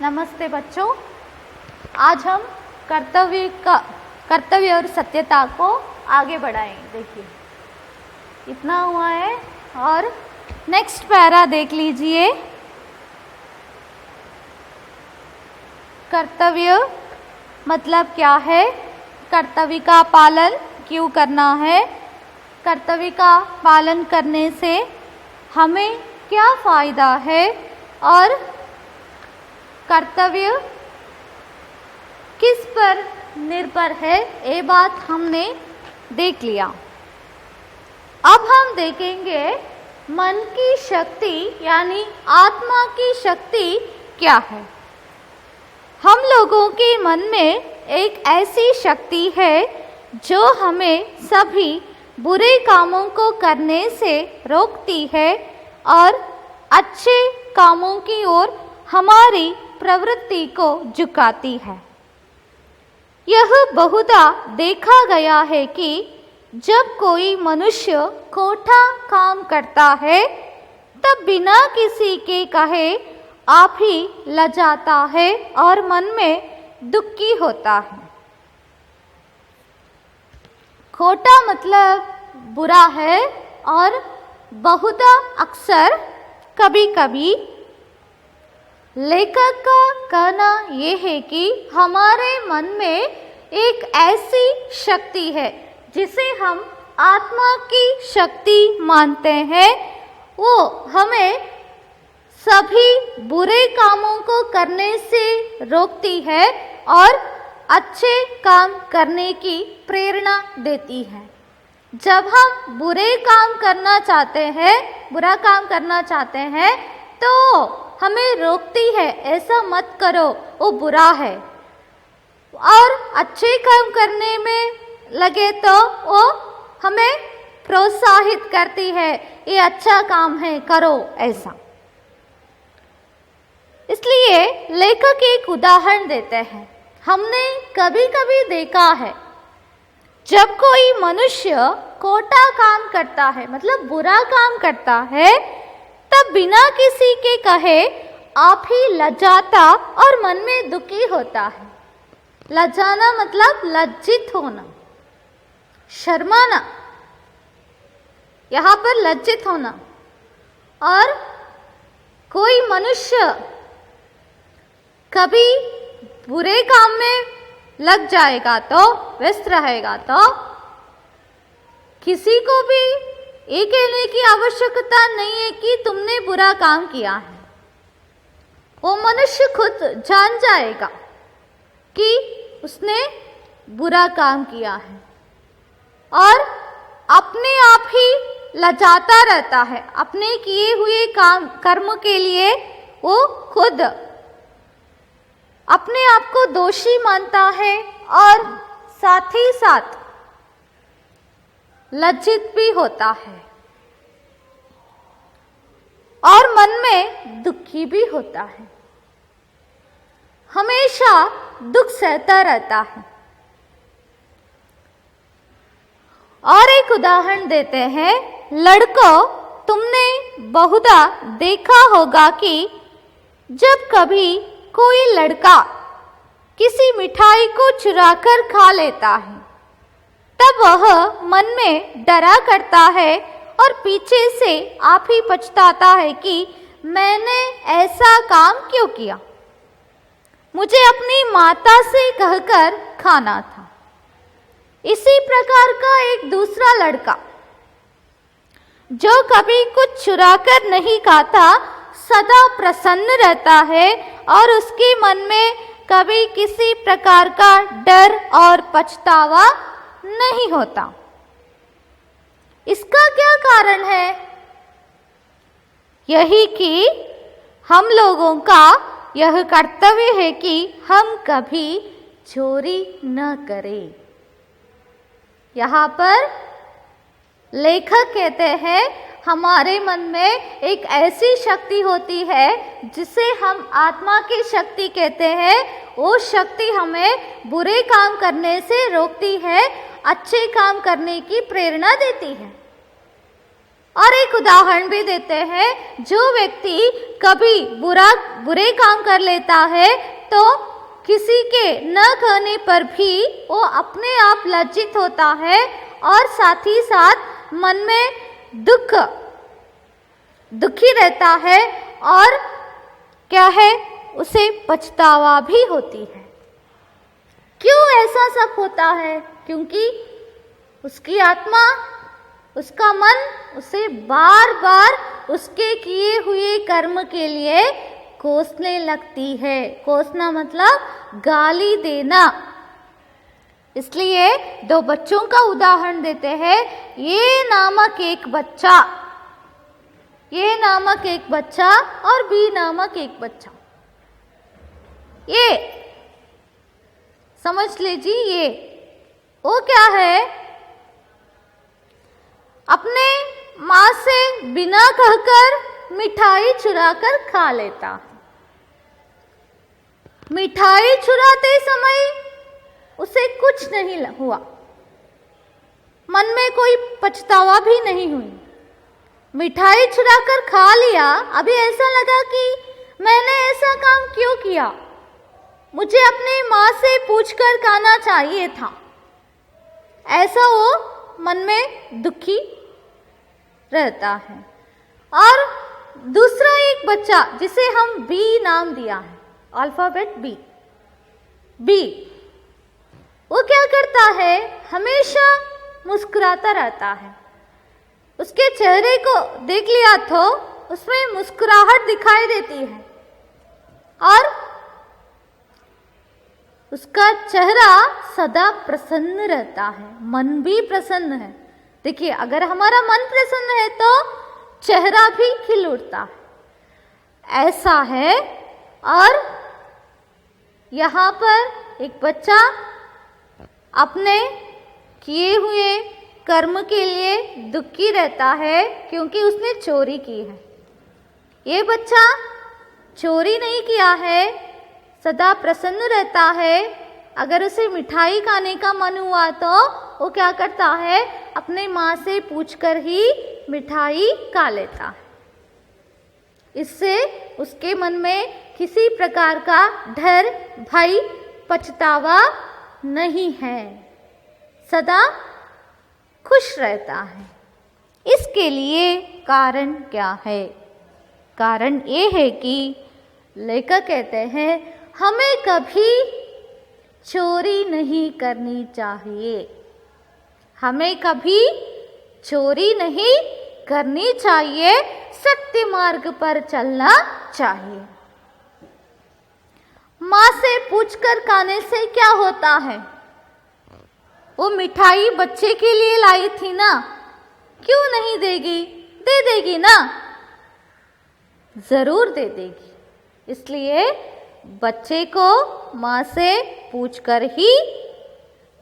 नमस्ते बच्चों। आज हम कर्तव्य और सत्यता को आगे बढ़ाएंगे। देखिए इतना हुआ है और नेक्स्ट पैरा देख लीजिए। कर्तव्य मतलब क्या है, कर्तव्य का पालन क्यों करना है, कर्तव्य का पालन करने से हमें क्या फ़ायदा है और कर्तव्य किस पर निर्भर है, ये बात हमने देख लिया। अब हम देखेंगे मन की शक्ति यानी आत्मा की शक्ति क्या है। हम लोगों के मन में एक ऐसी शक्ति है जो हमें सभी बुरे कामों को करने से रोकती है और अच्छे कामों की ओर हमारी प्रवृत्ति को झुकाती है। यह बहुधा देखा गया है कि जब कोई मनुष्य खोटा काम करता है तब बिना किसी के कहे आप ही लजाता है और मन में दुखी होता है। खोटा मतलब बुरा है और बहुधा अक्सर कभी कभी लेखक का कहना यह है कि हमारे मन में एक ऐसी शक्ति है जिसे हम आत्मा की शक्ति मानते हैं। वो हमें सभी बुरे कामों को करने से रोकती है और अच्छे काम करने की प्रेरणा देती है। जब हम बुरे काम करना चाहते हैं, बुरा काम करना चाहते हैं तो हमें रोकती है, ऐसा मत करो, वो बुरा है। और अच्छे काम करने में लगे तो वो हमें प्रोत्साहित करती है, ये अच्छा काम है, करो ऐसा। इसलिए लेखक एक उदाहरण देते हैं। हमने कभी कभी देखा है जब कोई मनुष्य खोटा काम करता है, मतलब बुरा काम करता है, तब बिना किसी के कहे आप ही लजाता और मन में दुखी होता है। लजाना मतलब लज्जित होना, शर्माना, यहाँ पर लज्जित होना। और कोई मनुष्य कभी बुरे काम में लग जाएगा तो, व्यस्त रहेगा तो किसी को भी ये कहने की आवश्यकता नहीं है कि तुमने बुरा काम किया है। वो मनुष्य खुद जान जाएगा कि उसने बुरा काम किया है और अपने आप ही लजाता रहता है। अपने किए हुए कर्म के लिए वो खुद अपने आप को दोषी मानता है और साथ ही साथ लज्जित भी होता है और मन में दुखी भी होता है, हमेशा दुख सहता रहता है। और एक उदाहरण देते हैं। लड़कों, तुमने बहुधा देखा होगा कि जब कभी कोई लड़का किसी मिठाई को चुराकर खा लेता है तब वह मन में डरा करता है और पीछे से आप ही पछताता है कि मैंने ऐसा काम क्यों किया, मुझे अपनी माता से कहकर खाना था। इसी प्रकार का एक दूसरा लड़का जो कभी कुछ चुराकर नहीं खाता सदा प्रसन्न रहता है और उसके मन में कभी किसी प्रकार का डर और पछतावा नहीं होता। इसका क्या कारण है? यही कि हम लोगों का यह कर्तव्य है कि हम कभी चोरी न करें। यहाँ पर लेखक कहते हैं हमारे मन में एक ऐसी शक्ति होती है जिसे हम आत्मा की शक्ति कहते हैं। वो शक्ति हमें बुरे काम करने से रोकती है, अच्छे काम करने की प्रेरणा देती है। और एक उदाहरण भी देते हैं, जो व्यक्ति कभी बुरे काम कर लेता है तो किसी के न कहने पर भी वो अपने आप लज्जित होता है और साथ ही साथ मन में दुखी रहता है और क्या है, उसे पछतावा भी होती है। क्यों ऐसा सब होता है? क्योंकि उसकी आत्मा, उसका मन उसे बार बार उसके किए हुए कर्म के लिए कोसने लगती है। कोसना मतलब गाली देना। इसलिए दो बच्चों का उदाहरण देते हैं। ये नामक एक बच्चा और बी नामक एक बच्चा। ये समझ लीजिए, ये वो क्या है, अपने माँ से बिना कहकर मिठाई चुरा कर खा लेता। मिठाई चुराते समय उसे कुछ नहीं हुआ, मन में कोई पछतावा भी नहीं हुई। मिठाई चुराकर खा लिया, अभी ऐसा लगा कि मैंने ऐसा काम क्यों किया, मुझे अपनी माँ से पूछकर खाना चाहिए था। ऐसा वो मन में दुखी रहता है। और दूसरा एक बच्चा जिसे हम बी नाम दिया है, अल्फाबेट बी, वो क्या करता है, हमेशा मुस्कुराता रहता है। उसके चेहरे को देख लिया तो उसमें मुस्कुराहट दिखाई देती है और उसका चेहरा सदा प्रसन्न रहता है, मन भी प्रसन्न है। देखिए, अगर हमारा मन प्रसन्न है तो चेहरा भी खिल उठता है, ऐसा है। और यहाँ पर एक बच्चा अपने किए हुए कर्म के लिए दुखी रहता है क्योंकि उसने चोरी की है। ये बच्चा चोरी नहीं किया है, सदा प्रसन्न रहता है। अगर उसे मिठाई खाने का मन हुआ तो वो क्या करता है, अपने माँ से पूछकर ही मिठाई खा लेता है। इससे उसके मन में किसी प्रकार का डर, भय, पछतावा नहीं है, सदा खुश रहता है। इसके लिए कारण क्या है? कारण ये है कि लेखक कहते हैं, हमें कभी चोरी नहीं करनी चाहिए। हमें कभी चोरी नहीं करनी चाहिए, सत्य मार्ग पर चलना चाहिए। माँ से पूछकर खाने से क्या होता है? वो मिठाई बच्चे के लिए लाई थी ना, क्यों नहीं देगी? दे देगी ना, जरूर दे देगी। इसलिए बच्चे को माँ से पूछकर ही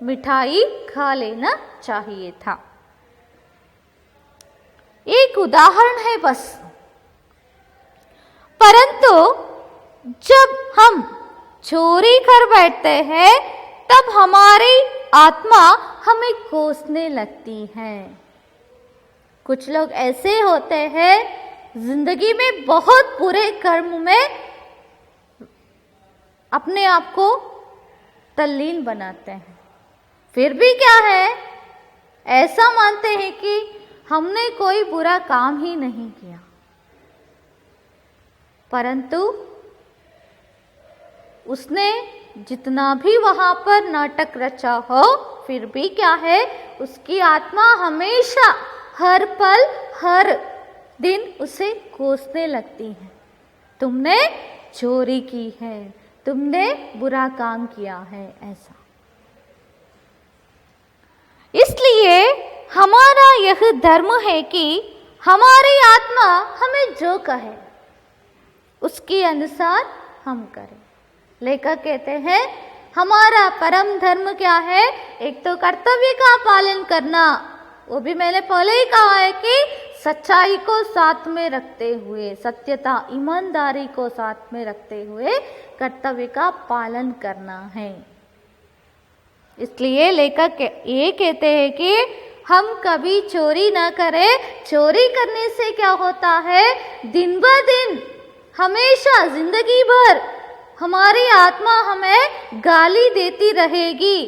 मिठाई खा लेना चाहिए था। एक उदाहरण है बस, परंतु जब हम चोरी कर बैठते हैं तब हमारी आत्मा हमें कोसने लगती है। कुछ लोग ऐसे होते हैं, जिंदगी में बहुत बुरे कर्म में अपने आप को तल्लीन बनाते हैं, फिर भी क्या है, ऐसा मानते हैं कि हमने कोई बुरा काम ही नहीं किया। परंतु उसने जितना भी वहां पर नाटक रचा हो, फिर भी क्या है, उसकी आत्मा हमेशा, हर पल, हर दिन उसे कोसने लगती है। तुमने चोरी की है, तुमने बुरा काम किया है, ऐसा। इसलिए हमारा यह धर्म है कि हमारी आत्मा हमें जो कहे उसके अनुसार हम करें। लेखक कहते हैं, हमारा परम धर्म क्या है? एक तो कर्तव्य का पालन करना, वो भी मैंने पहले ही कहा है कि सच्चाई को साथ में रखते हुए, सत्यता, ईमानदारी को साथ में रखते हुए कर्तव्य का पालन करना है। इसलिए लेखक ये कहते हैं कि हम कभी चोरी न करें। चोरी करने से क्या होता है, दिन ब दिन हमेशा जिंदगी भर हमारी आत्मा हमें गाली देती रहेगी।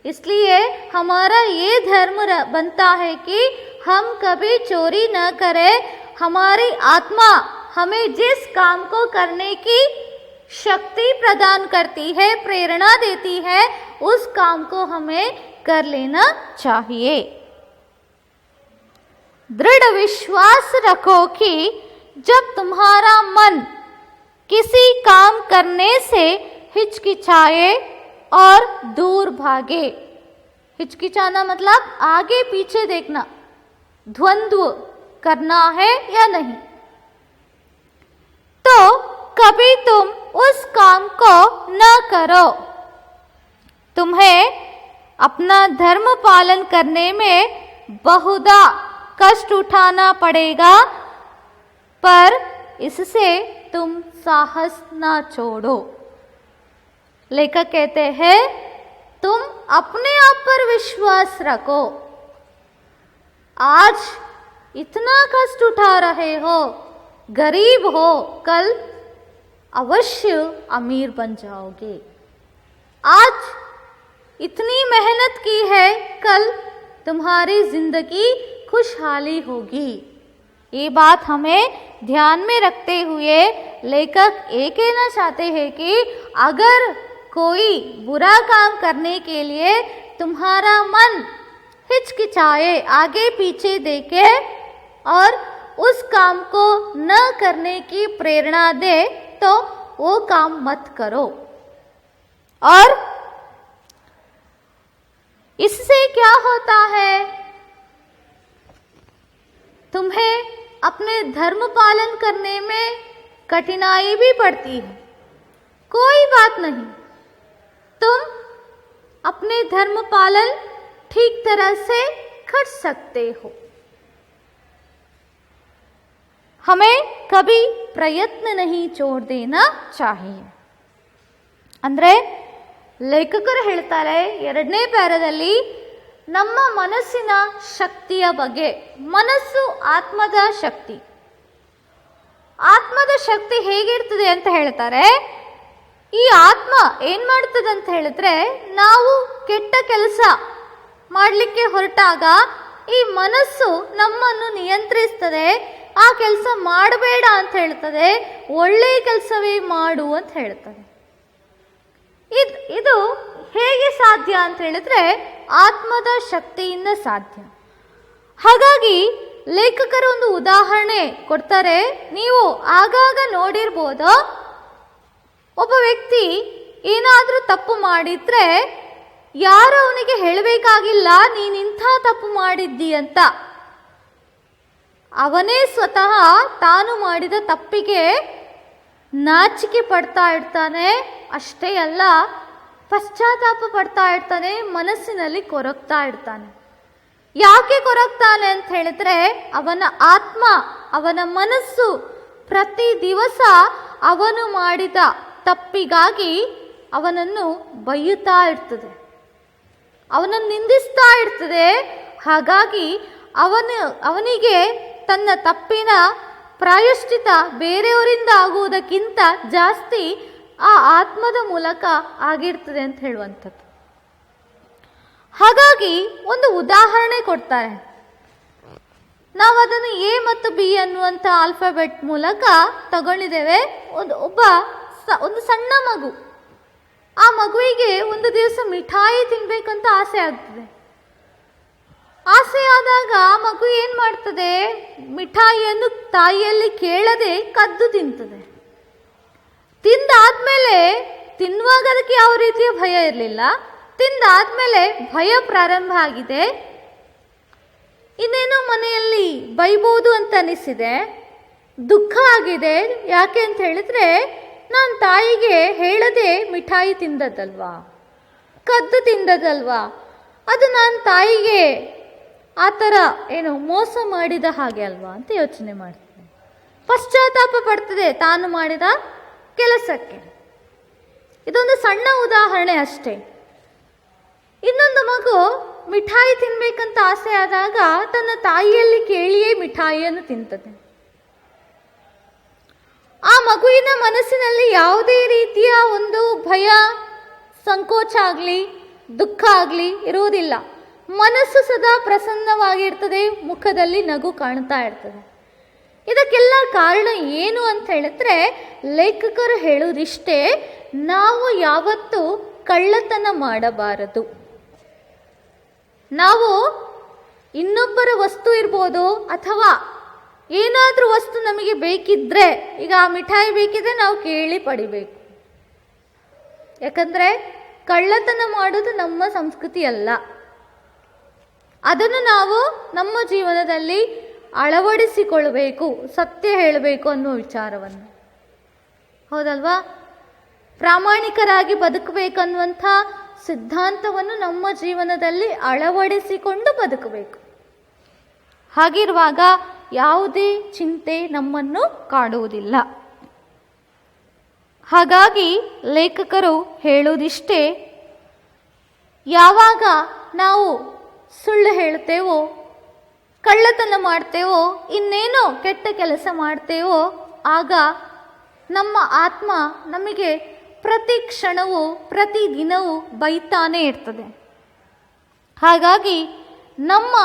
इसलिए हमारा ये धर्म बनता है कि हम कभी चोरी न करें। हमारी आत्मा हमें जिस काम को करने की शक्ति प्रदान करती है, प्रेरणा देती है, उस काम को हमें कर लेना चाहिए। दृढ़ विश्वास रखो कि जब तुम्हारा मन किसी काम करने से हिचकिचाए और दूर भागे, हिचकिचाना मतलब आगे पीछे देखना, द्वंद्व करना है या नहीं, तो कभी तुम उस काम को न करो। तुम्हें अपना धर्म पालन करने में बहुधा कष्ट उठाना पड़ेगा, पर इससे तुम साहस ना छोड़ो। लेखक कहते हैं, तुम अपने आप पर विश्वास रखो। आज इतना कष्ट उठा रहे हो, गरीब हो, कल अवश्य अमीर बन जाओगे। आज इतनी मेहनत की है, कल तुम्हारी जिंदगी खुशहाली होगी। ये बात हमें ध्यान में रखते हुए लेखक ये कहना चाहते हैं कि अगर कोई बुरा काम करने के लिए तुम्हारा मन हिचकिचाए, आगे पीछे देखे और उस काम को न करने की प्रेरणा दे, तो वो काम मत करो। और इससे क्या होता है, तुम्हें अपने धर्म पालन करने में कठिनाई भी पड़ती है। कोई बात नहीं, तुम अपने धर्म पालन ठीक तरह से कर सकते हो। हमें कभी ಪ್ರಯತ್ನ नहीं छोड़ देना चाहिए। ಅಂದ್ರೆ ಲೇಖಕರು ಹೇಳ್ತಾರೆ ಎರಡನೇ ಪ್ಯಾರಾದಲ್ಲಿ ನಮ್ಮ ಮನಸ್ಸಿನ ಶಕ್ತಿಯ ಬಗ್ಗೆ, ಮನಸ್ಸು ಆತ್ಮದ ಶಕ್ತಿ, ಆತ್ಮದ ಶಕ್ತಿ ಹೇಗಿರ್ತದೆ ಅಂತ ಹೇಳ್ತಾರೆ। ಈ ಆತ್ಮ ಏನ್ ಮಾಡ್ತದೆ ಅಂತ ಹೇಳಿದ್ರೆ, ನಾವು ಕೆಟ್ಟ ಕೆಲಸ ಮಾಡಲಿಕ್ಕೆ ಹೊರಟಾಗ ಈ ಮನಸ್ಸು ನಮ್ಮನ್ನು ನಿಯಂತ್ರಿಸ್ತದೆ, ಆ ಕೆಲಸ ಮಾಡಬೇಡ ಅಂತ ಹೇಳ್ತದೆ, ಒಳ್ಳೆಯ ಕೆಲಸವೇ ಮಾಡು ಅಂತ ಹೇಳ್ತದೆ। ಇದು ಹೇಗೆ ಸಾಧ್ಯ ಅಂತ ಹೇಳಿದ್ರೆ ಆತ್ಮದ ಶಕ್ತಿಯಿಂದ ಸಾಧ್ಯ। ಹಾಗಾಗಿ ಲೇಖಕರು ಒಂದು ಉದಾಹರಣೆ ಕೊಡ್ತಾರೆ, ನೀವು ಆಗಾಗ ನೋಡಿರ್ಬೋದು, ಒಬ್ಬ ವ್ಯಕ್ತಿ ಏನಾದರೂ ತಪ್ಪು ಮಾಡಿದ್ರೆ ಯಾರು ಅವನಿಗೆ ಹೇಳಬೇಕಾಗಿಲ್ಲ ನೀನಿಂಥ ತಪ್ಪು ಮಾಡಿದ್ದಿ ಅಂತ, ಅವನೇ ಸ್ವತಃ ತಾನು ಮಾಡಿದ ತಪ್ಪಿಗೆ ನಾಚಿಕೆ ಪಡ್ತಾ ಇರ್ತಾನೆ। ಅಷ್ಟೇ ಅಲ್ಲ, ಪಶ್ಚಾತ್ತಾಪ ಪಡ್ತಾ ಇರ್ತಾನೆ, ಮನಸ್ಸಿನಲ್ಲಿ ಕೊರಗ್ತಾ ಇರ್ತಾನೆ। ಯಾಕೆ ಕೊರಗ್ತಾನೆ ಅಂತ ಹೇಳಿದ್ರೆ, ಅವನ ಆತ್ಮ, ಅವನ ಮನಸ್ಸು ಪ್ರತಿ ದಿವಸ ಅವನು ಮಾಡಿದ ತಪ್ಪಿಗಾಗಿ ಅವನನ್ನು ಬೈಯುತ್ತಾ ಇರ್ತದೆ, ಅವನನ್ನು ನಿಂದಿಸ್ತಾ ಇರ್ತದೆ। ಹಾಗಾಗಿ ಅವನಿಗೆ ತನ್ನ ತಪ್ಪಿನ ಪ್ರಾಯಶ್ಚಿತ ಬೇರೆಯವರಿಂದ ಆಗುವುದಕ್ಕಿಂತ ಜಾಸ್ತಿ ಆ ಆತ್ಮದ ಮೂಲಕ ಆಗಿರ್ತದೆ ಅಂತ ಹೇಳುವಂಥದ್ದು। ಹಾಗಾಗಿ ಒಂದು ಉದಾಹರಣೆ ಕೊಡ್ತಾರೆ, ನಾವು ಅದನ್ನು ಎ ಮತ್ತು ಬಿ ಅನ್ನುವಂಥ ಆಲ್ಫಾಬೆಟ್ ಮೂಲಕ ತಗೊಂಡಿದ್ದೇವೆ। ಒಂದು ಸಣ್ಣ ಮಗು, ಆ ಮಗುವಿಗೆ ಒಂದು ದಿವಸ ಮಿಠಾಯಿ ತಿನ್ಬೇಕಂತ ಆಸೆ ಆಗ್ತದೆ। ಆಸೆ ಆದಾಗ ಆ ಮಗು ಏನು ಮಾಡ್ತದೆ, ಮಿಠಾಯಿಯನ್ನು ತಾಯಿಯಲ್ಲಿ ಕೇಳದೆ ಕದ್ದು ತಿಂತದೆ। ತಿಂದಾದ್ಮೇಲೆ, ತಿನ್ನುವಾಗ ಅದಕ್ಕೆ ಯಾವ ರೀತಿಯ ಭಯ ಇರಲಿಲ್ಲ, ತಿಂದಾದ್ಮೇಲೆ ಭಯ ಪ್ರಾರಂಭ ಆಗಿದೆ, ಇನ್ನೇನೋ ಮನೆಯಲ್ಲಿ ಬೈಬೋದು ಅಂತ ಅನಿಸಿದೆ, ದುಃಖ ಆಗಿದೆ। ಯಾಕೆ ಅಂತ ಹೇಳಿದ್ರೆ, ನಾನು ತಾಯಿಗೆ ಹೇಳದೆ ಮಿಠಾಯಿ ತಿಂದದಲ್ವಾ, ಕದ್ದು ತಿಂದದಲ್ವಾ, ಅದು ನಾನು ತಾಯಿಗೆ ಆ ಥರ ಏನು ಮೋಸ ಮಾಡಿದ ಹಾಗೆ ಅಲ್ವಾ ಅಂತ ಯೋಚನೆ ಮಾಡ್ತದೆ, ಪಶ್ಚಾತ್ತಾಪ ಪಡ್ತದೆ ತಾನು ಮಾಡಿದ ಕೆಲಸಕ್ಕೆ। ಇದೊಂದು ಸಣ್ಣ ಉದಾಹರಣೆ ಅಷ್ಟೇ। ಇನ್ನೊಂದು ಮಗು ಮಿಠಾಯಿ ತಿನ್ಬೇಕಂತ ಆಸೆ ಆದಾಗ ತನ್ನ ತಾಯಿಯಲ್ಲಿ ಕೇಳಿಯೇ ಮಿಠಾಯಿಯನ್ನು ತಿಂತದೆ. ಆ ಮಗುವಿನ ಮನಸ್ಸಿನಲ್ಲಿ ಯಾವುದೇ ರೀತಿಯ ಒಂದು ಭಯ, ಸಂಕೋಚ ಆಗಲಿ, ದುಃಖ ಆಗಲಿ ಇರುವುದಿಲ್ಲ. ಮನಸ್ಸು ಸದಾ ಪ್ರಸನ್ನವಾಗಿರ್ತದೆ, ಮುಖದಲ್ಲಿ ನಗು ಕಾಣ್ತಾ ಇರ್ತದೆ. ಇದಕ್ಕೆಲ್ಲ ಕಾರಣ ಏನು ಅಂತ ಹೇಳಿದ್ರೆ, ಲೇಖಕರು ಹೇಳುವುದಿಷ್ಟೇ, ನಾವು ಯಾವತ್ತೂ ಕಳ್ಳತನ ಮಾಡಬಾರದು. ನಾವು ಇನ್ನೊಬ್ಬರ ವಸ್ತು ಇರ್ಬೋದು, ಅಥವಾ ಏನಾದರೂ ವಸ್ತು ನಮಗೆ ಬೇಕಿದ್ರೆ, ಈಗ ಆ ಮಿಠಾಯಿ ಬೇಕಿದ್ರೆ ನಾವು ಕೇಳಿ ಪಡಿಬೇಕು. ಯಾಕಂದರೆ ಕಳ್ಳತನ ಮಾಡೋದು ನಮ್ಮ ಸಂಸ್ಕೃತಿ ಅಲ್ಲ. ಅದನ್ನು ನಾವು ನಮ್ಮ ಜೀವನದಲ್ಲಿ ಅಳವಡಿಸಿಕೊಳ್ಬೇಕು, ಸತ್ಯ ಹೇಳಬೇಕು ಅನ್ನೋ ವಿಚಾರವನ್ನು. ಹೌದಲ್ವಾ? ಪ್ರಾಮಾಣಿಕರಾಗಿ ಬದುಕಬೇಕನ್ನುವಂಥ ಸಿದ್ಧಾಂತವನ್ನು ನಮ್ಮ ಜೀವನದಲ್ಲಿ ಅಳವಡಿಸಿಕೊಂಡು ಬದುಕಬೇಕು. ಹಾಗಿರುವಾಗ ಯಾವುದೇ ಚಿಂತೆ ನಮ್ಮನ್ನು ಕಾಡುವುದಿಲ್ಲ. ಹಾಗಾಗಿ ಲೇಖಕರು ಹೇಳುವುದಿಷ್ಟೇ, ಯಾವಾಗ ನಾವು ಸುಳ್ಳು ಹೇಳುತ್ತೇವೋ, ಕಳ್ಳತನ ಮಾಡ್ತೇವೋ, ಇನ್ನೇನೋ ಕೆಟ್ಟ ಕೆಲಸ ಮಾಡ್ತೇವೋ, ಆಗ ನಮ್ಮ ಆತ್ಮ ನಮಗೆ ಪ್ರತಿ ಕ್ಷಣವೂ ಪ್ರತಿ ದಿನವೂ ಬೈತಾನೇ ಇರ್ತದೆ. ಹಾಗಾಗಿ ನಮ್ಮ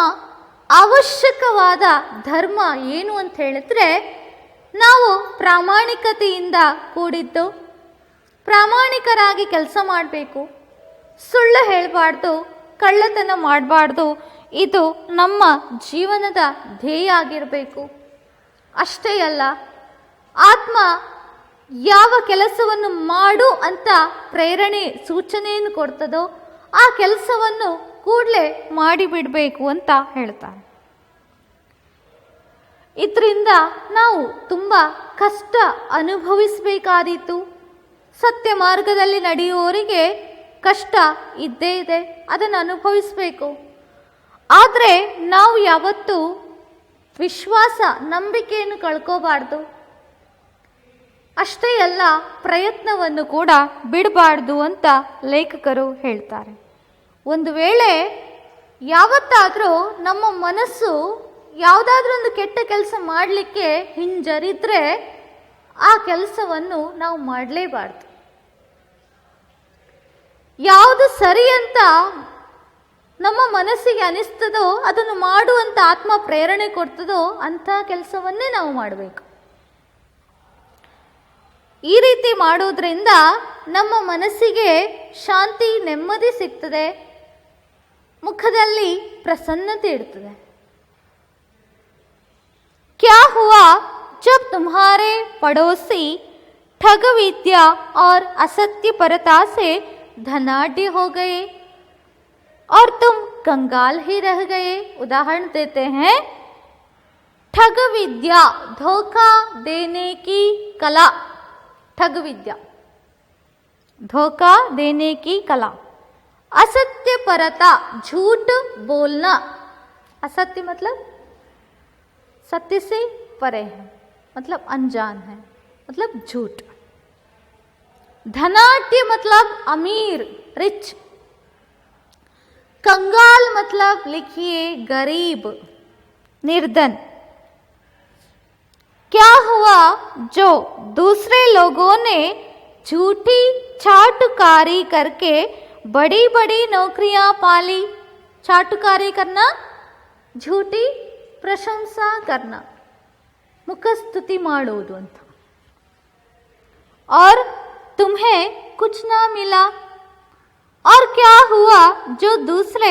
ಅವಶ್ಯಕವಾದ ಧರ್ಮ ಏನು ಅಂತ ಹೇಳಿದ್ರೆ, ನಾವು ಪ್ರಾಮಾಣಿಕತೆಯಿಂದ ಕೂಡಿದ್ದು, ಪ್ರಾಮಾಣಿಕರಾಗಿ ಕೆಲಸ ಮಾಡಬೇಕು, ಸುಳ್ಳು ಹೇಳಬಾರ್ದು, ಕಳ್ಳತನ ಮಾಡಬಾರ್ದು. ಇದು ನಮ್ಮ ಜೀವನದ ಧ್ಯೇಯ ಆಗಿರಬೇಕು. ಅಷ್ಟೇ ಅಲ್ಲ, ಆತ್ಮ ಯಾವ ಕೆಲಸವನ್ನು ಮಾಡು ಅಂತ ಪ್ರೇರಣೆ, ಸೂಚನೆಯನ್ನು ಕೊಡ್ತದೋ ಆ ಕೆಲಸವನ್ನು ಕೂಡಲೇ ಮಾಡಿಬಿಡಬೇಕು ಅಂತ ಹೇಳ್ತಾರೆ. ಇದರಿಂದ ನಾವು ತುಂಬ ಕಷ್ಟ ಅನುಭವಿಸಬೇಕಾದೀತು. ಸತ್ಯ ಮಾರ್ಗದಲ್ಲಿ ನಡೆಯುವವರಿಗೆ ಕಷ್ಟ ಇದ್ದೇ ಇದೆ, ಅದನ್ನು ಅನುಭವಿಸಬೇಕು. ಆದರೆ ನಾವು ಯಾವತ್ತೂ ವಿಶ್ವಾಸ, ನಂಬಿಕೆಯನ್ನು ಕಳ್ಕೋಬಾರ್ದು. ಅಷ್ಟೇ ಅಲ್ಲ, ಪ್ರಯತ್ನವನ್ನು ಕೂಡ ಬಿಡಬಾರ್ದು ಅಂತ ಲೇಖಕರು ಹೇಳ್ತಾರೆ. ಒಂದು ವೇಳೆ ಯಾವತ್ತಾದರೂ ನಮ್ಮ ಮನಸ್ಸು ಯಾವುದಾದ್ರೂ ಒಂದು ಕೆಟ್ಟ ಕೆಲಸ ಮಾಡಲಿಕ್ಕೆ ಹಿಂಜರಿದ್ರೆ ಆ ಕೆಲಸವನ್ನು ನಾವು ಮಾಡಲೇಬಾರ್ದು. ಯಾವುದು ಸರಿ ಅಂತ ನಮ್ಮ ಮನಸ್ಸಿಗೆ ಅನಿಸ್ತದೋ, ಅದನ್ನು ಮಾಡುವಂಥ ಆತ್ಮ ಪ್ರೇರಣೆ ಕೊಡ್ತದೋ ಅಂಥ ಕೆಲಸವನ್ನೇ ನಾವು ಮಾಡಬೇಕು. ಈ ರೀತಿ ಮಾಡುವುದರಿಂದ ನಮ್ಮ ಮನಸ್ಸಿಗೆ ಶಾಂತಿ, ನೆಮ್ಮದಿ ಸಿಗ್ತದೆ, ಮುಖದಲ್ಲಿ ಪ್ರಸನ್ನತೆ ಇರ್ತದೆ. क्या हुआ जब तुम्हारे पड़ोसी ठग विद्या और असत्य परता से धनाढ्य हो गए और तुम कंगाल ही रह गए? उदाहरण देते हैं, ठग विद्या, धोखा देने की कला, ठग विद्या, धोखा देने की कला, असत्य परता, झूठ बोलना, असत्य मतलब सत्य से परे है, मतलब अनजान है, मतलब झूठ। धनाढ्य मतलब अमीर, रिच। कंगाल मतलब लिखिए गरीब, निर्धन। क्या हुआ जो दूसरे लोगों ने झूठी चाटुकारी करके बड़ी बड़ी नौकरियां पाली? चाटुकारी करना, झूठी प्रशंसा करना, मुखस्तुति ಮಾಡುವುದು ಅಂತ. और तुम्हें कुछ ना मिला? और क्या हुआ जो दूसरे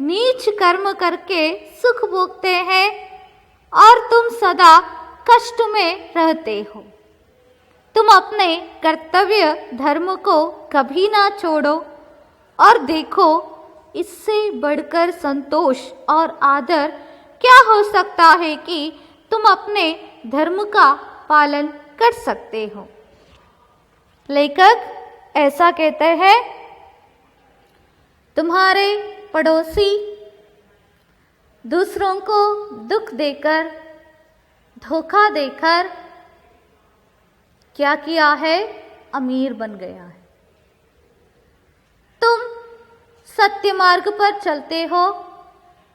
नीच कर्म करके सुख भोगते हैं और तुम सदा कष्ट में रहते हो? तुम अपने कर्तव्य धर्म को कभी ना छोड़ो और देखो, इससे बढ़कर संतोष और आदर क्या हो सकता है कि तुम अपने धर्म का पालन कर सकते हो? लेखक ऐसा कहते हैं, तुम्हारे पड़ोसी दूसरों को दुख देकर, धोखा देकर क्या किया है? अमीर बन गया है। तुम सत्य मार्ग पर चलते हो,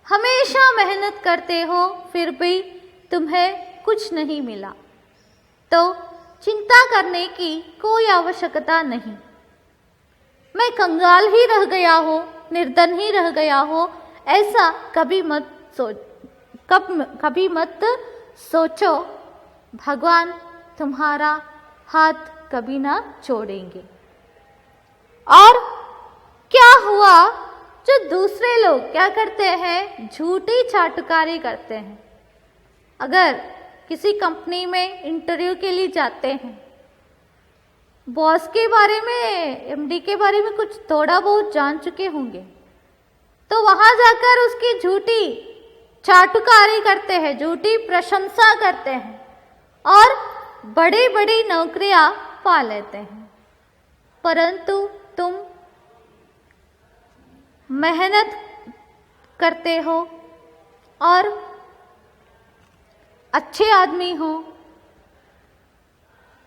हमेशा मेहनत करते हो, फिर भी तुम्हें कुछ नहीं मिला, तो चिंता करने की कोई आवश्यकता नहीं। मैं कंगाल ही रह गया हो, निर्धन ही रह गया हो, ऐसा कभी मत सोचो। भगवान तुम्हारा हाथ कभी ना छोड़ेंगे। और क्या हुआ, जो दूसरे लोग क्या करते हैं, झूठी चाटुकारी करते हैं। अगर किसी कंपनी में इंटरव्यू के लिए जाते हैं, बॉस के बारे में, एमडी के बारे में कुछ थोड़ा बहुत जान चुके होंगे, तो वहां जाकर उसकी झूठी चाटुकारी करते हैं, झूठी प्रशंसा करते हैं और बड़ी बड़ी नौकरियां पा लेते हैं। परंतु तुम मेहनत करते हो और अच्छे आदमी हो,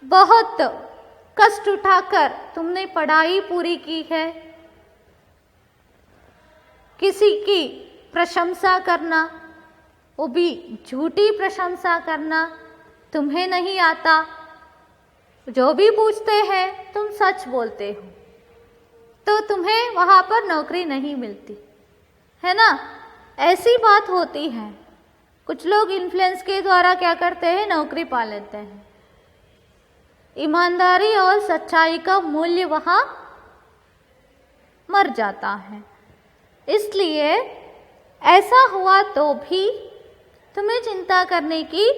बहुत कष्ट उठाकर तुमने पढ़ाई पूरी की है। किसी की प्रशंसा करना, वो भी झूठी प्रशंसा करना, तुम्हें नहीं आता। जो भी पूछते हैं तुम सच बोलते हो, तो तुम्हें वहां पर नौकरी नहीं मिलती है ना। ऐसी बात होती है। कुछ लोग इन्फ्लुएंस के द्वारा क्या करते हैं, नौकरी पा लेते हैं। ईमानदारी और सच्चाई का मूल्य वहां मर जाता है। इसलिए ऐसा हुआ तो भी तुम्हें चिंता करने की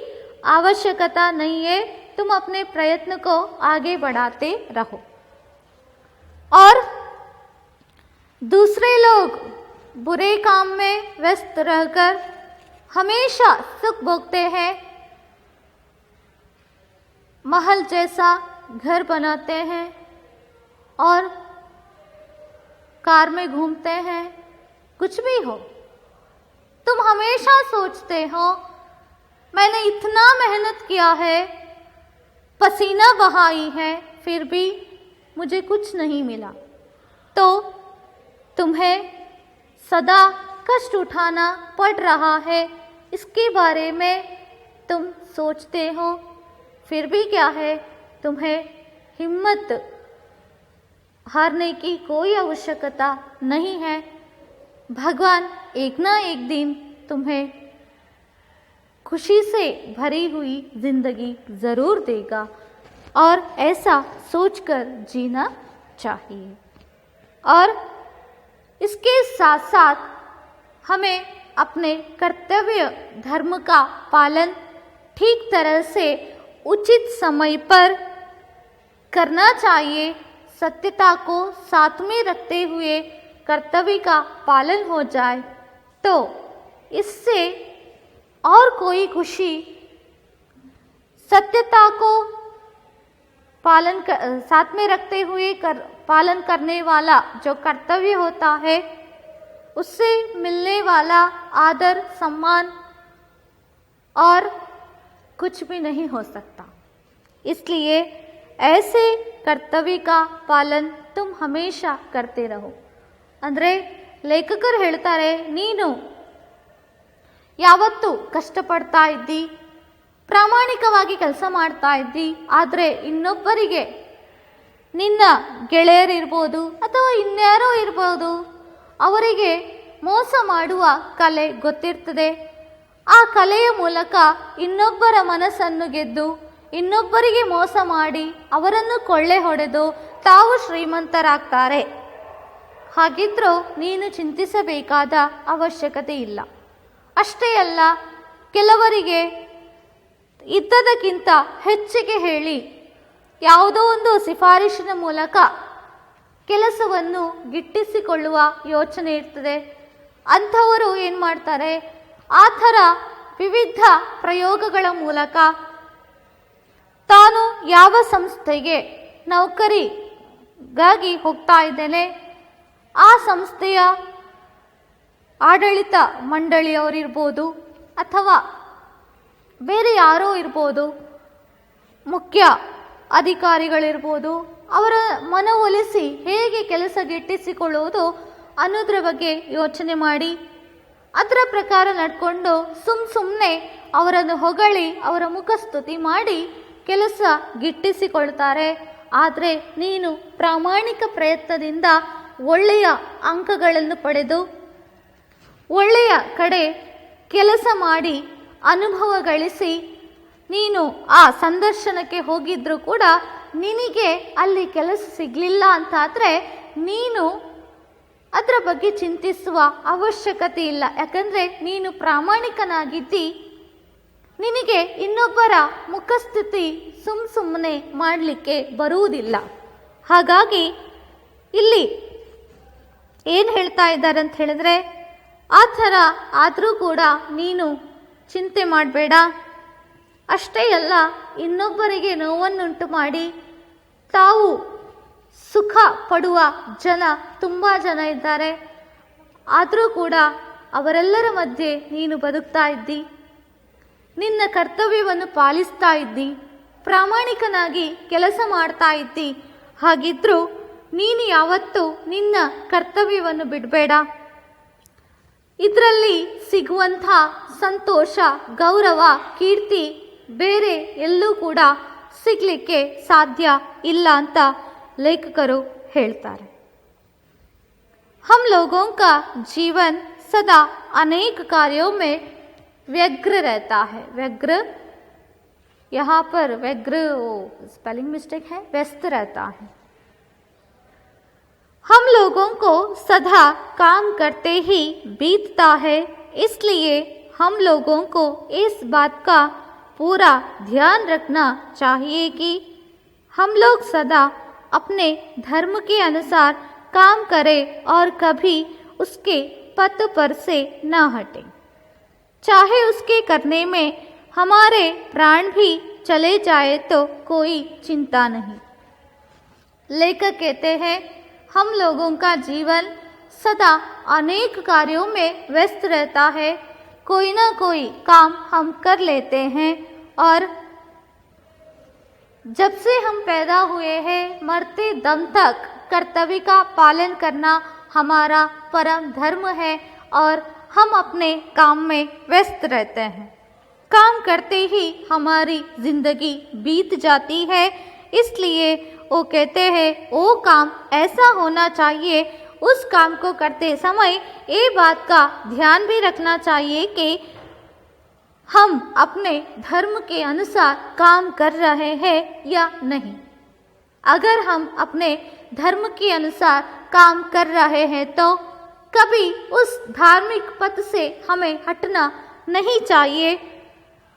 आवश्यकता नहीं है। तुम अपने प्रयत्न को आगे बढ़ाते रहो। और दूसरे लोग बुरे काम में व्यस्त रहकर हमेशा सुख भोगते हैं, महल जैसा घर बनाते हैं और कार में घूमते हैं, कुछ भी हो, तुम हमेशा सोचते हो मैंने इतना मेहनत किया है, पसीना बहाई है, फिर भी मुझे कुछ नहीं मिला, तो तुम्हें सदा कष्ट उठाना पड़ रहा है। इसके बारे में तुम सोचते हो, फिर भी क्या है, तुम्हें हिम्मत हारने की कोई आवश्यकता नहीं है। भगवान एक ना एक दिन तुम्हें खुशी से भरी हुई जिंदगी जरूर देगा और ऐसा सोचकर जीना चाहिए। और इसके साथ साथ हमें अपने कर्तव्य धर्म का पालन ठीक तरह से उचित समय पर करना चाहिए। सत्यता को साथ में रखते हुए कर्तव्य का पालन हो जाए तो इससे और कोई खुशी, सत्यता को साथ में रखते हुए पालन करने वाला जो कर्तव्य होता है, उससे मिलने वाला आदर सम्मान और कुछ भी नहीं हो सकता। इसलिए ऐसे कर्तव्य का पालन तुम हमेशा करते रहो। ಅಂದ್ರೆ ಲೇಖಕರು ಹೇಳ್ತಾರೆ, ನೀನು ಯಾವತ್ತೂ ಕಷ್ಟಪಡ್ತಾ ಇದ್ದಿ, ಪ್ರಾಮಾಣಿಕವಾಗಿ ಕೆಲಸ ಮಾಡ್ತಾ ಇದ್ದಿ, ಆದರೆ ಇನ್ನೊಬ್ಬರಿಗೆ, ನಿನ್ನ ಗೆಳೆಯರಿರ್ಬೋದು ಅಥವಾ ಇನ್ಯಾರೋ ಇರ್ಬೋದು, ಅವರಿಗೆ ಮೋಸ ಮಾಡುವ ಕಲೆ ಗೊತ್ತಿರ್ತದೆ. ಆ ಕಲೆಯ ಮೂಲಕ ಇನ್ನೊಬ್ಬರ ಮನಸ್ಸನ್ನು ಗೆದ್ದು ಇನ್ನೊಬ್ಬರಿಗೆ ಮೋಸ ಮಾಡಿ ಅವರನ್ನು ಕೊಳ್ಳೆ ಹೊಡೆದು ತಾವು ಶ್ರೀಮಂತರಾಗ್ತಾರೆ. ಹಾಗಿದ್ರೂ ನೀನು ಚಿಂತಿಸಬೇಕಾದ ಅವಶ್ಯಕತೆ ಇಲ್ಲ. ಅಷ್ಟೇ ಅಲ್ಲ, ಕೆಲವರಿಗೆ ಇದ್ದದಕ್ಕಿಂತ ಹೆಚ್ಚಿಗೆ ಹೇಳಿ ಯಾವುದೋ ಒಂದು ಶಿಫಾರಸಿನ ಮೂಲಕ ಕೆಲಸವನ್ನು ಗಿಟ್ಟಿಸಿಕೊಳ್ಳುವ ಯೋಚನೆ ಇರ್ತದೆ. ಅಂಥವರು ಏನು ಮಾಡ್ತಾರೆ, ಆ ಥರ ವಿವಿಧ ಪ್ರಯೋಗಗಳ ಮೂಲಕ ತಾನು ಯಾವ ಸಂಸ್ಥೆಗೆ ನೌಕರಿಗಾಗಿ ಹೋಗ್ತಾ ಇದ್ದೇನೆ, ಆ ಸಂಸ್ಥೆಯ ಆಡಳಿತ ಮಂಡಳಿಯವರಿರ್ಬೋದು ಅಥವಾ ಬೇರೆ ಯಾರೋ ಇರ್ಬೋದು, ಮುಖ್ಯ ಅಧಿಕಾರಿಗಳಿರ್ಬೋದು, ಅವರ ಮನವೊಲಿಸಿ ಹೇಗೆ ಕೆಲಸ ಗಿಟ್ಟಿಸಿಕೊಳ್ಳುವುದು ಅನ್ನೋದ್ರ ಬಗ್ಗೆ ಯೋಚನೆ ಮಾಡಿ ಅದರ ಪ್ರಕಾರ ನಡ್ಕೊಂಡು ಸುಮ್ಮನೆ ಅವರನ್ನು ಹೊಗಳಿ ಅವರ ಮುಖಸ್ತುತಿ ಮಾಡಿ ಕೆಲಸ ಗಿಟ್ಟಿಸಿಕೊಳ್ತಾರೆ. ಆದರೆ ನೀನು ಪ್ರಾಮಾಣಿಕ ಪ್ರಯತ್ನದಿಂದ ಒಳ್ಳೆಯ ಅಂಕಗಳನ್ನು ಪಡೆದು ಒಳ್ಳೆಯ ಕಡೆ ಕೆಲಸ ಮಾಡಿ ಅನುಭವ ಗಳಿಸಿ ನೀನು ಆ ಸಂದರ್ಶನಕ್ಕೆ ಹೋಗಿದ್ರೂ ಕೂಡ ನಿನಗೆ ಅಲ್ಲಿ ಕೆಲಸ ಸಿಗಲಿಲ್ಲ ಅಂತಾದರೆ ನೀನು ಅದರ ಬಗ್ಗೆ ಚಿಂತಿಸುವ ಅವಶ್ಯಕತೆ ಇಲ್ಲ. ಯಾಕಂದರೆ ನೀನು ಪ್ರಾಮಾಣಿಕನಾಗಿದ್ದಿ. ನಿನಗೆ ಇನ್ನೊಬ್ಬರ ಮುಖಸ್ಥಿತಿ ಸುಮ್ಮನೆ ಮಾಡಲಿಕ್ಕೆ ಬರುವುದಿಲ್ಲ. ಹಾಗಾಗಿ ಇಲ್ಲಿ ಏನು ಹೇಳ್ತಾ ಇದ್ದಾರೆ ಅಂತ ಹೇಳಿದ್ರೆ, ಆ ಥರ ಆದರೂ ಕೂಡ ನೀನು ಚಿಂತೆ ಮಾಡಬೇಡ. ಅಷ್ಟೇ ಅಲ್ಲ, ಇನ್ನೊಬ್ಬರಿಗೆ ನೋವನ್ನುಂಟು ಮಾಡಿ ತಾವು ಸುಖ ಪಡುವ ಜನ ತುಂಬ ಜನ ಇದ್ದಾರೆ. ಆದರೂ ಕೂಡ ಅವರೆಲ್ಲರ ಮಧ್ಯೆ ನೀನು ಬದುಕ್ತಾ ಇದ್ದಿ, ನಿನ್ನ ಕರ್ತವ್ಯವನ್ನು ಪಾಲಿಸ್ತಾ ಇದ್ದಿ, ಪ್ರಾಮಾಣಿಕನಾಗಿ ಕೆಲಸ ಮಾಡ್ತಾ ಇದ್ದಿ. ಹಾಗಿದ್ರೂ ನೀನು ಯಾವತ್ತೂ ನಿನ್ನ ಕರ್ತವ್ಯವನ್ನು ಬಿಡಬೇಡ. ಇದರಲ್ಲಿ ಸಿಗುವಂಥ ಸಂತೋಷ, ಗೌರವ, ಕೀರ್ತಿ ಬೇರೆ ಎಲ್ಲೂ ಕೂಡ ಸಿಗಲಿಕ್ಕೆ ಸಾಧ್ಯ ಇಲ್ಲ ಅಂತ लेखकರು ಹೇಳ್ತಾರೆ. हम लोगों का जीवन सदा अनेक कार्यों में व्यग्र रहता है. व्यग्र, यहाँ पर व्यग्र स्पेलिंग मिस्टेक है, व्यस्त रहता है. हम लोगों को सदा काम करते ही बीतता है. इसलिए हम लोगों को इस बात का पूरा ध्यान रखना चाहिए कि हम लोग सदा अपने धर्म के अनुसार काम करें और कभी उसके पथ पर से न हटें, चाहे उसके करने में हमारे प्राण भी चले जाए तो कोई चिंता नहीं. लेखक कहते हैं, हम लोगों का जीवन सदा अनेक कार्यों में व्यस्त रहता है. कोई ना कोई काम हम कर लेते हैं और जब से हम पैदा हुए हैं मरते दम तक कर्तव्य का पालन करना हमारा परम धर्म है और हम अपने काम में व्यस्त रहते हैं. काम करते ही हमारी जिंदगी बीत जाती है. इसलिए वो कहते हैं, वो काम ऐसा होना चाहिए, उस काम को करते समय ये बात का ध्यान भी रखना चाहिए कि हम अपने धर्म के अनुसार काम कर रहे हैं या नहीं. अगर हम अपने धर्म के अनुसार काम कर रहे हैं तो कभी उस धार्मिक पथ से हमें हटना नहीं चाहिए.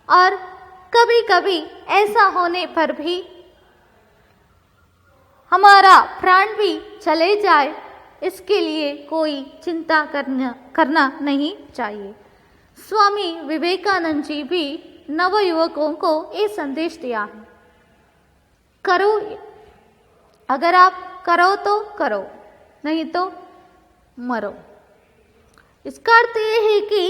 और कभी कभी ऐसा होने पर भी हमारा प्राण भी चले जाए, इसके लिए कोई चिंता करना नहीं चाहिए. स्वामी विवेकानंद जी भी नव युवकों को ये संदेश दिया है, करो, अगर आप करो तो करो, नहीं तो मरो. इसका अर्थ ये है कि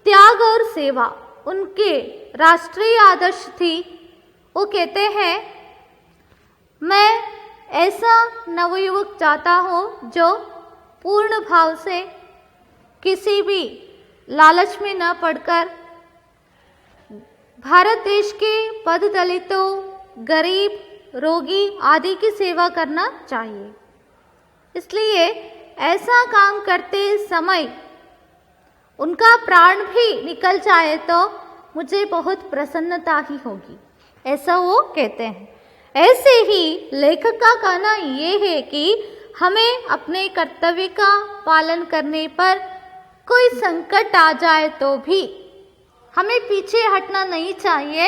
त्याग और सेवा उनके राष्ट्रीय आदर्श थी. वो कहते हैं, मैं ऐसा नवयुवक चाहता हूँ जो पूर्ण भाव से किसी भी लालच में न पड़कर भारत देश के पद दलितों, गरीब, रोगी आदि की सेवा करना चाहिए. इसलिए ऐसा काम करते समय उनका प्राण भी निकल जाए तो मुझे बहुत प्रसन्नता ही होगी, ऐसा वो कहते हैं. ऐसे ही लेखक का कहना ये है कि हमें अपने कर्तव्य का पालन करने पर कोई संकट आ जाए तो भी हमें पीछे हटना नहीं चाहिए.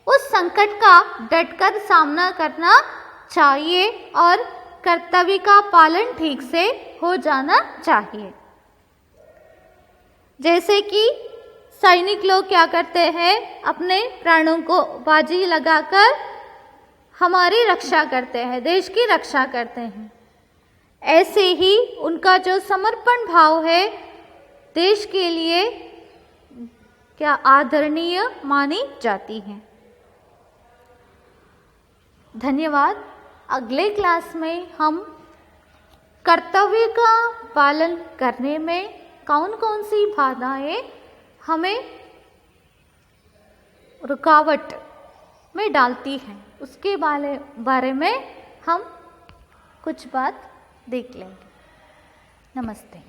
उस संकट का डटकर सामना करना चाहिए और कर्तव्य का पालन ठीक से हो जाना चाहिए. जैसे कि सैनिक लोग क्या करते हैं, अपने प्राणों को बाजी लगाकर हमारी रक्षा करते हैं, देश की रक्षा करते हैं. ऐसे ही उनका जो समर्पण भाव है देश के लिए क्या आदरणीय मानी जाती है. धन्यवाद. अगले क्लास में हम कर्तव्य का पालन करने में कौन कौन सी बाधाएं हमें रुकावट में डालती हैं, उसके बारे में हम कुछ बात देख लेंगे। नमस्ते।